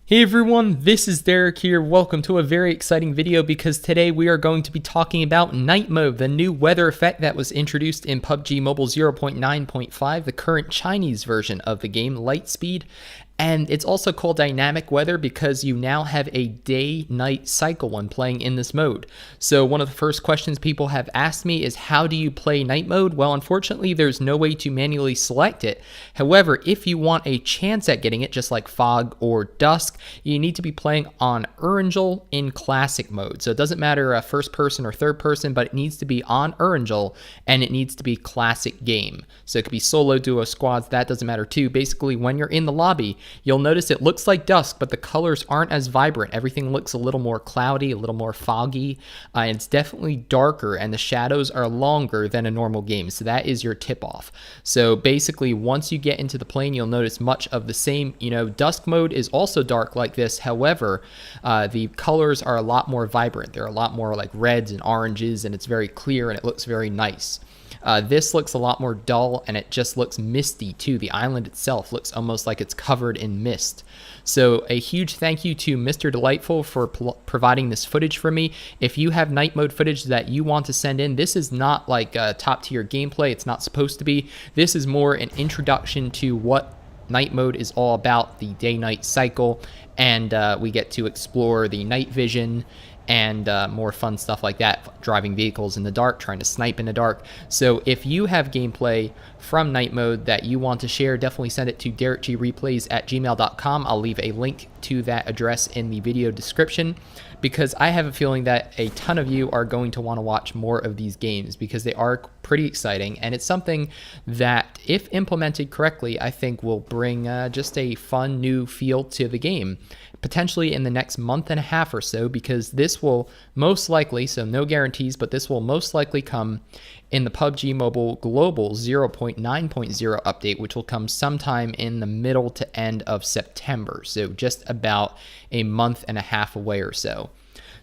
Hey everyone, this is Derek here. Welcome to a very exciting video because today we are going to be talking about night mode, the new weather effect that was introduced in PUBG Mobile 0.9.5, the current Chinese version of the game, Lightspeed. And it's also called dynamic weather because you now have a day-night cycle when playing in this mode. So one of the first questions people have asked me is, how do you play night mode? Well, unfortunately, there's no way to manually select it. However, if you want a chance at getting it, just like fog or dusk, you need to be playing on Erangel in classic mode. So it doesn't matter first person or third person, but it needs to be on Erangel and it needs to be classic game. So it could be solo, duo, squads, that doesn't matter too. Basically, when you're in the lobby, you'll notice it looks like dusk, but the colors aren't as vibrant. Everything looks a little more cloudy, a little more foggy. It's definitely darker, and the shadows are longer than a normal game. So that is your tip-off. So basically, once you get into the plane, you'll notice much of the same. Dusk mode is also dark like this. However, the colors are a lot more vibrant. They're a lot more like reds and oranges, and it's very clear, and it looks very nice. This looks a lot more dull, and it just looks misty too. The island itself looks almost like it's covered in mist. So a huge thank you to Mr. Delightful for providing this footage for me. If you have night mode footage that you want to send in, this is not like top tier gameplay. It's not supposed to be. This is more an introduction to what night mode is all about, the day-night cycle, and we get to explore the night vision and more fun stuff like that, driving vehicles in the dark, trying to snipe in the dark. So if you have gameplay from night mode that you want to share, definitely send it to derekgreplays@gmail.com. I'll leave a link to that address in the video description, because I have a feeling that a ton of you are going to want to watch more of these games because they are pretty exciting, and it's something that, if implemented correctly, I think will bring just a fun new feel to the game, potentially in the next month and a half or so, because this will most likely, so no guarantees, but this will most likely come in the PUBG Mobile Global 0.9.0 update, which will come sometime in the middle to end of September, so just about a month and a half away or so.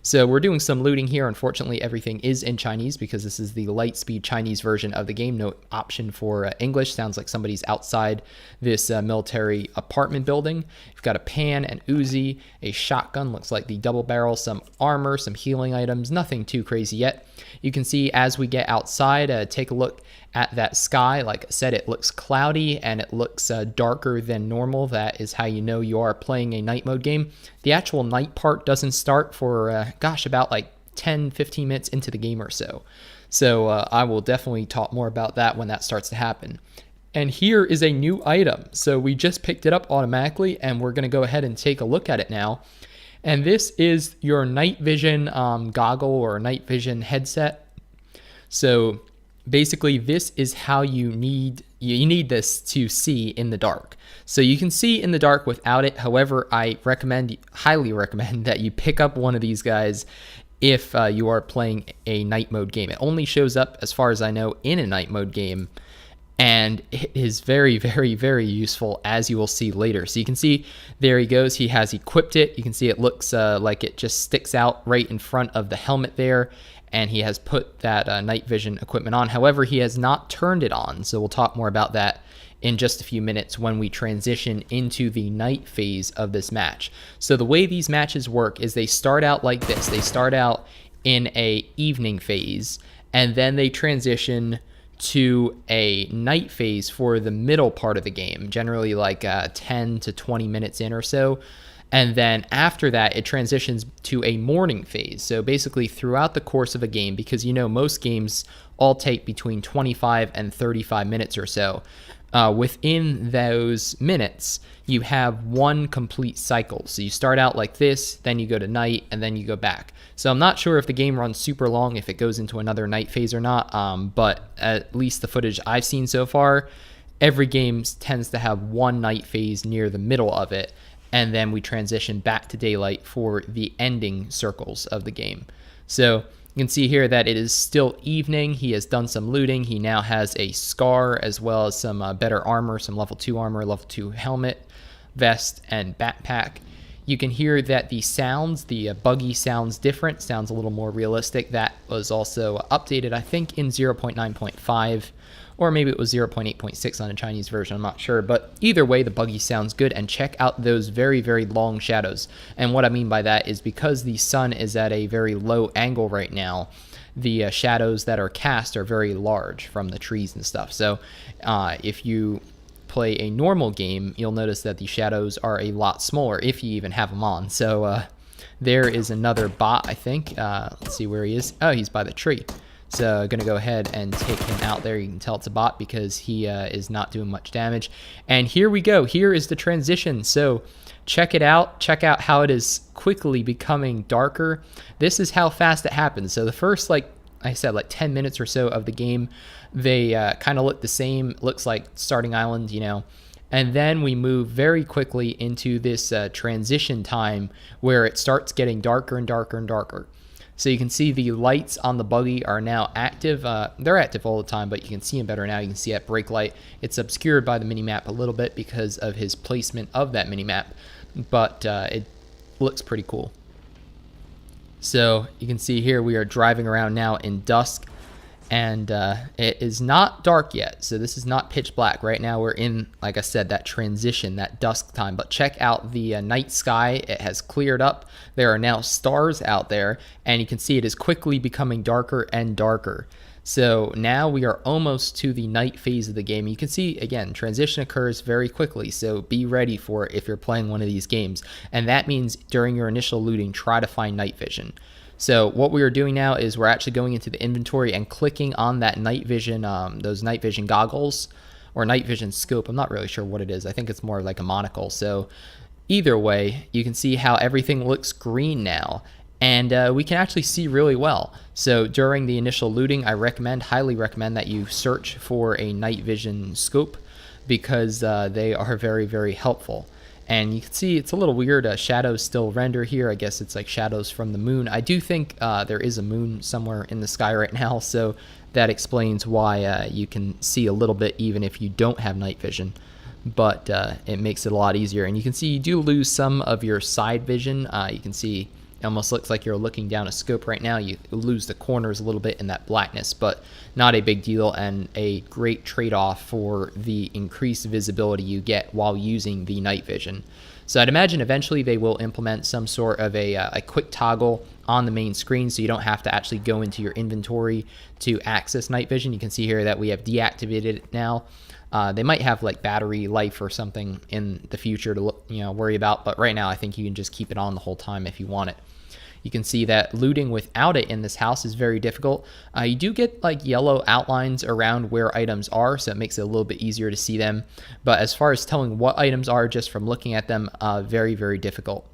So we're doing some looting here. Unfortunately, everything is in Chinese because this is the Lightspeed Chinese version of the game. No option for English. Sounds like somebody's outside this military apartment building. You've got a pan, an Uzi, a shotgun, looks like the double barrel, some armor, some healing items. Nothing too crazy yet. You can see as we get outside, take a look at that sky. Like I said, it looks cloudy and it looks darker than normal. That is how you know you are playing a night mode game. The actual night part doesn't start for, about like 10-15 minutes into the game or so. So I will definitely talk more about that when that starts to happen. And here is a new item. So we just picked it up automatically, and we're going to go ahead and take a look at it now. And this is your night vision goggle or night vision headset. So basically, this is how you need this to see in the dark. So you can see in the dark without it. However, I highly recommend that you pick up one of these guys if you are playing a night mode game. It only shows up, as far as I know, in a night mode game, and it is very, very, very useful, as you will see later. So you can see there he goes. He has equipped it. You can see it looks like it just sticks out right in front of the helmet there. And he has put that night vision equipment on. However, he has not turned it on. So we'll talk more about that in just a few minutes when we transition into the night phase of this match. So the way these matches work is they start out like this. They start out in a evening phase, and then they transition to a night phase for the middle part of the game, generally like 10 to 20 minutes in or so. And then after that, it transitions to a morning phase. So basically throughout the course of a game, because most games all take between 25 and 35 minutes or so, within those minutes, you have one complete cycle. So you start out like this, then you go to night, and then you go back. So I'm not sure if the game runs super long, if it goes into another night phase or not, but at least the footage I've seen so far, every game tends to have one night phase near the middle of it, and then we transition back to daylight for the ending circles of the game. So you can see here that it is still evening. He has done some looting. He now has a scar as well as some better armor, some level 2 armor, level 2 helmet, vest, and backpack. You can hear that the sounds, the buggy sounds different, sounds a little more realistic. That was also updated, I think, in 0.9.5, or maybe it was 0.8.6 on a Chinese version, I'm not sure. But either way, the buggy sounds good, and check out those very, very long shadows. And what I mean by that is because the sun is at a very low angle right now, the shadows that are cast are very large from the trees and stuff. So if you play a normal game, you'll notice that the shadows are a lot smaller if you even have them on. So there is another bot, I think. Let's see where he is. Oh, he's by the tree. So I'm gonna go ahead and take him out there. You can tell it's a bot because he is not doing much damage. And here we go. Here is the transition. So check it out. Check out how it is quickly becoming darker. This is how fast it happens. So the first, like I said, like 10 minutes or so of the game, they kind of look the same. Looks like starting island, you know. And then we move very quickly into this transition time where it starts getting darker and darker and darker. So you can see the lights on the buggy are now active. They're active all the time, but you can see them better now. You can see that brake light. It's obscured by the minimap a little bit because of his placement of that minimap, but it looks pretty cool. So you can see here we are driving around now in dusk, and it is not dark yet. So this is not pitch black. Right now we're in, like I said, that transition, that dusk time. But check out the night sky. It has cleared up. There are now stars out there, and you can see it is quickly becoming darker and darker. So now we are almost to the night phase of the game. You can see, again, transition occurs very quickly, so be ready for it if you're playing one of these games. And that means during your initial looting, try to find night vision. So what we are doing now is we're actually going into the inventory and clicking on that night vision, those night vision goggles or night vision scope. I'm not really sure what it is. I think it's more like a monocle. So either way, you can see how everything looks green now. And we can actually see really well. So during the initial looting, I highly recommend that you search for a night vision scope because they are very, very helpful. And you can see it's a little weird. Shadows still render here. I guess it's like shadows from the moon. I do think there is a moon somewhere in the sky right now, so that explains why you can see a little bit even if you don't have night vision. But it makes it a lot easier. And you can see you do lose some of your side vision. You can see it almost looks like you're looking down a scope right now. You lose the corners a little bit in that blackness, but not a big deal, and a great trade-off for the increased visibility you get while using the night vision. So I'd imagine eventually they will implement some sort of a quick toggle on the main screen so you don't have to actually go into your inventory to access night vision. You can see here that we have deactivated it now. They might have like battery life or something in the future to worry about, but right now I think you can just keep it on the whole time if you want it. You can see that looting without it in this house is very difficult. You do get like yellow outlines around where items are, so it makes it a little bit easier to see them. But as far as telling what items are just from looking at them, very, very difficult.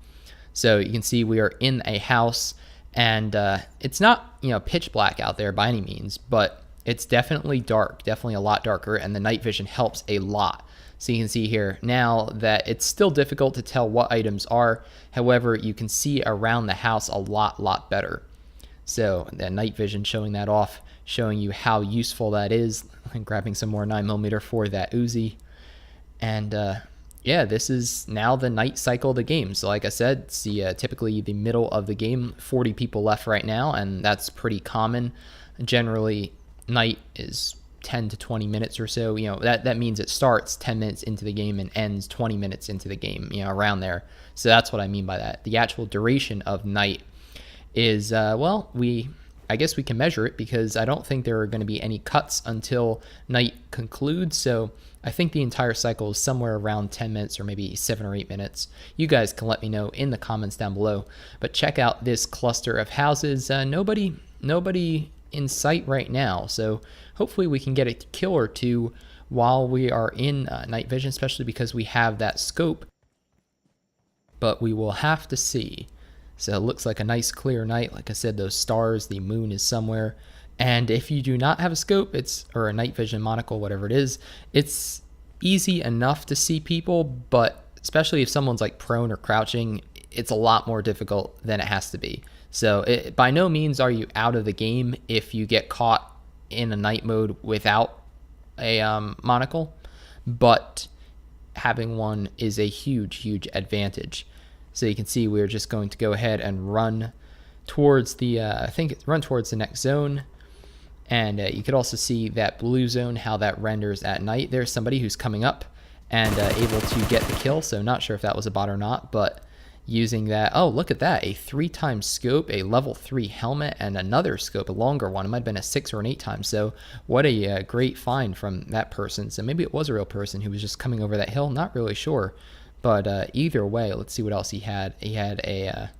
So you can see we are in a house, and it's not pitch black out there by any means, but it's definitely dark, definitely a lot darker, and the night vision helps a lot. So you can see here now that it's still difficult to tell what items are. However, you can see around the house a lot better. So the night vision showing that off, showing you how useful that is. I'm grabbing some more 9mm for that Uzi. And yeah, this is now the night cycle of the game. So like I said, it's typically the middle of the game, 40 people left right now, and that's pretty common. Generally, night is 10 to 20 minutes or so. That means it starts 10 minutes into the game and ends 20 minutes into the game, around there. So that's what I mean by that. The actual duration of night is, well, I guess we can measure it because I don't think there are going to be any cuts until night concludes. So I think the entire cycle is somewhere around 10 minutes or maybe 7 or 8 minutes. You guys can let me know in the comments down below. But check out this cluster of houses. Nobody in sight right now, so hopefully we can get a kill or two while we are in night vision, especially because we have that scope, but we will have to see. So it looks like a nice clear night. Like I said, those stars, the moon is somewhere, and if you do not have a scope, or a night vision monocle, whatever it is, it's easy enough to see people, but especially if someone's like prone or crouching, it's a lot more difficult than it has to be. So by no means are you out of the game if you get caught in a night mode without a monocle, but having one is a huge advantage. So you can see we're just going to go ahead and run towards the, run towards the next zone. And you could also see that blue zone, how that renders at night. There's somebody who's coming up and able to get the kill. So not sure if that was a bot or not, but using that, oh, look at that, a 3x scope, a level 3 helmet, and another scope, a longer one. It might have been a 6 or an 8x. So what a great find from that person. So maybe it was a real person who was just coming over that hill, not really sure. But either way, let's see what else he had. He had a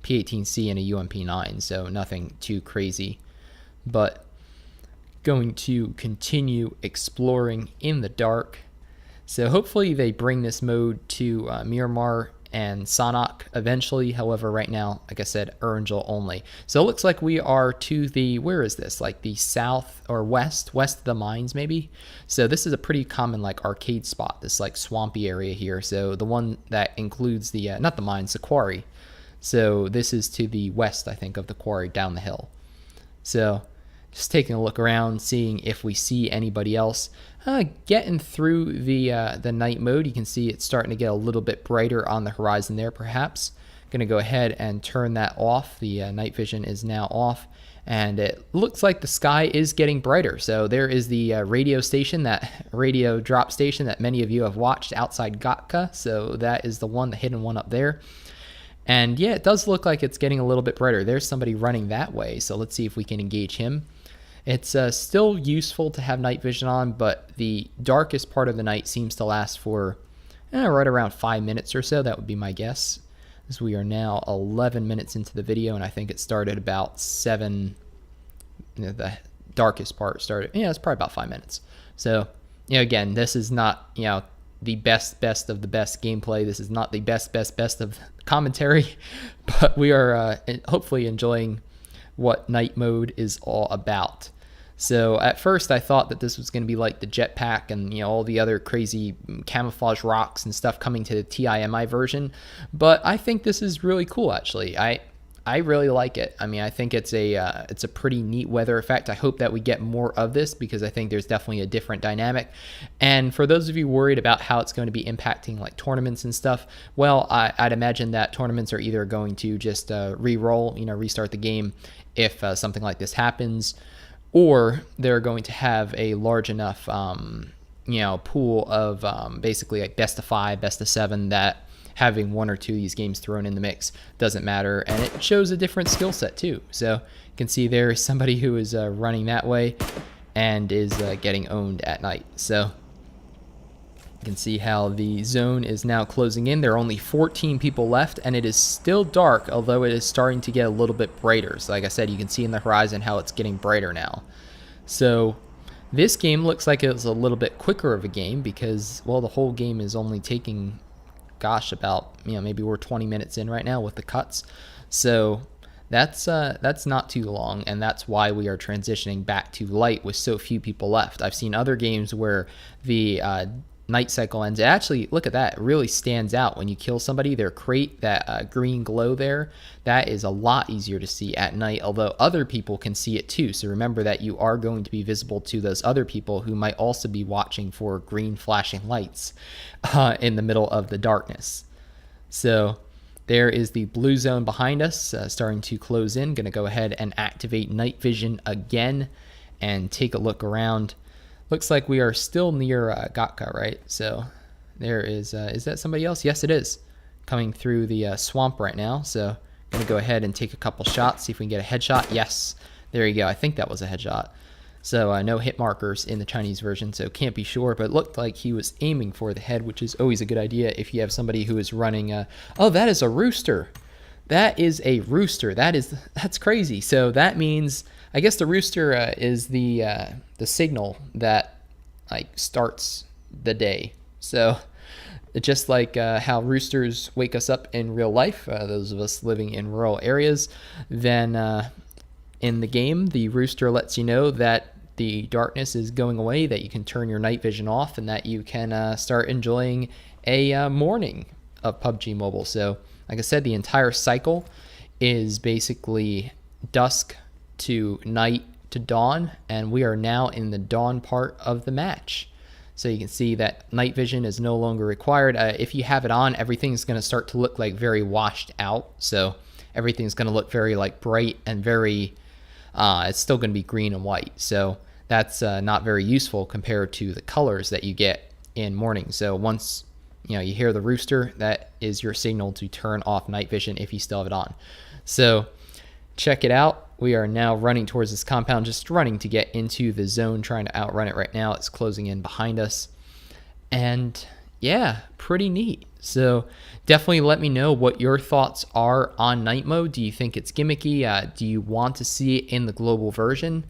P18C and a UMP9, so nothing too crazy. But going to continue exploring in the dark. So hopefully they bring this mode to Miramar and Sanhok eventually. However, right now, like I said, Erangel only. So it looks like we are to the, where is this? Like the south or west of the mines maybe. So this is a pretty common like arcade spot, this like swampy area here. So the one that includes the, not the mines, the quarry. So this is to the west, I think, of the quarry down the hill. So just taking a look around, seeing if we see anybody else. Getting through the night mode, you can see it's starting to get a little bit brighter on the horizon there, perhaps. Going to go ahead and turn that off. The night vision is now off, and it looks like the sky is getting brighter. So there is the radio station, that radio drop station that many of you have watched outside Gatka. So that is the one, the hidden one up there. And yeah, it does look like it's getting a little bit brighter. There's somebody running that way, so let's see if we can engage him. It's still useful to have night vision on, but the darkest part of the night seems to last for right around 5 minutes or so. That would be my guess, as we are now 11 minutes into the video, and I think it started about 7. The darkest part started, it's probably about 5 minutes. So, again, this is not, the best of the best gameplay. This is not the best of commentary, but we are hopefully enjoying what night mode is all about. So at first I thought that this was going to be like the jetpack and all the other crazy camouflage rocks and stuff coming to the TIMI version, but I think this is really cool actually. I really like it. I mean, I think it's a pretty neat weather effect. I hope that we get more of this because I think there's definitely a different dynamic. And for those of you worried about how it's going to be impacting like tournaments and stuff, well, I'd imagine that tournaments are either going to just re-roll, restart the game if something like this happens, or they're going to have a large enough, pool of basically like best of 5, best of 7 that having 1 or 2 of these games thrown in the mix doesn't matter, and it shows a different skill set too. So you can see there is somebody who is running that way and is getting owned at night. So you can see how the zone is now closing in. There are only 14 people left, and it is still dark, although it is starting to get a little bit brighter. So like I said, you can see in the horizon how it's getting brighter now. So this game looks like it's a little bit quicker of a game because, well, the whole game is only taking, gosh, about, maybe we're 20 minutes in right now with the cuts. So that's not too long, and that's why we are transitioning back to light with so few people left. I've seen other games where the night cycle ends. Actually, look at that, it really stands out when you kill somebody. Their crate, that green glow there, that is a lot easier to see at night, although other people can see it too. So remember that you are going to be visible to those other people who might also be watching for green flashing lights in the middle of the darkness. So there is the blue zone behind us, starting to close in. Going to go ahead and activate night vision again and take a look around. Looks like we are still near Gatka, right? So there is that somebody else? Yes, it is. Coming through the swamp right now. So I'm going to go ahead and take a couple shots, see if we can get a headshot. Yes, there you go. I think that was a headshot. So no hit markers in the Chinese version, so can't be sure, but it looked like he was aiming for the head, which is always a good idea if you have somebody who is running. Oh, that is a rooster. That is a rooster. That's crazy. So that means, I guess the rooster is the signal that like starts the day. So just like how roosters wake us up in real life, those of us living in rural areas, then in the game, the rooster lets you know that the darkness is going away, that you can turn your night vision off, and that you can start enjoying a morning of PUBG Mobile. So like I said, the entire cycle is basically dusk to night to dawn, and we are now in the dawn part of the match. So you can see that night vision is no longer required. If you have it on, everything's going to start to look like very washed out. So everything's going to look very like bright and very, it's still going to be green and white. So that's not very useful compared to the colors that you get in morning. So once you hear the rooster, that is your signal to turn off night vision if you still have it on. So check it out. We are now running towards this compound, just running to get into the zone, trying to outrun it right now. It's closing in behind us. And yeah, pretty neat. So definitely let me know what your thoughts are on night mode. Do you think it's gimmicky? Do you want to see it in the global version?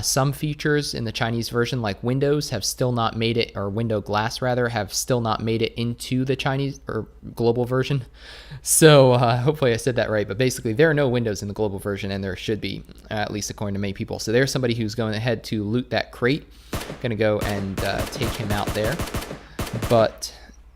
Some features in the Chinese version, like windows, have still not made it, or window glass rather, have still not made it into the Chinese or global version. So hopefully I said that right. But basically, there are no windows in the global version, and there should be, at least according to many people. So there's somebody who's going ahead to loot that crate. Going to go and take him out there. But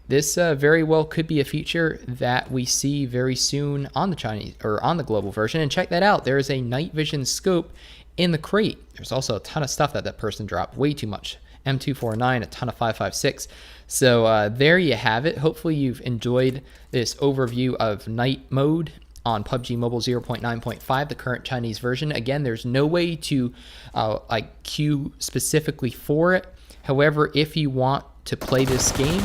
this very well could be a feature that we see very soon on the Chinese or on the global version. And check that out. There is a night vision scope in the crate. There's also a ton of stuff that person dropped. Way too much. M249, a ton of 5.56. So there you have it. Hopefully you've enjoyed this overview of night mode on PUBG Mobile 0.9.5, the current Chinese version. Again, there's no way to like queue specifically for it. However, if you want to play this game,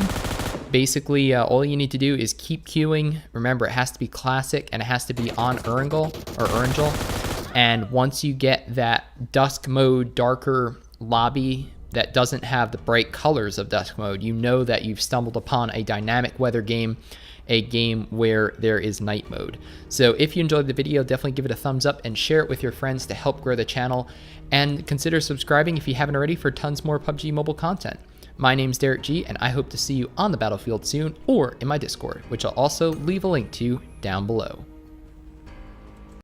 basically all you need to do is keep queuing. Remember, it has to be classic and it has to be on Erangel. And once you get that dusk mode, darker lobby that doesn't have the bright colors of dusk mode, you know that you've stumbled upon a dynamic weather game, a game where there is night mode. So if you enjoyed the video, definitely give it a thumbs up and share it with your friends to help grow the channel. And consider subscribing if you haven't already for tons more PUBG Mobile content. My name's Derek G, and I hope to see you on the battlefield soon or in my Discord, which I'll also leave a link to down below.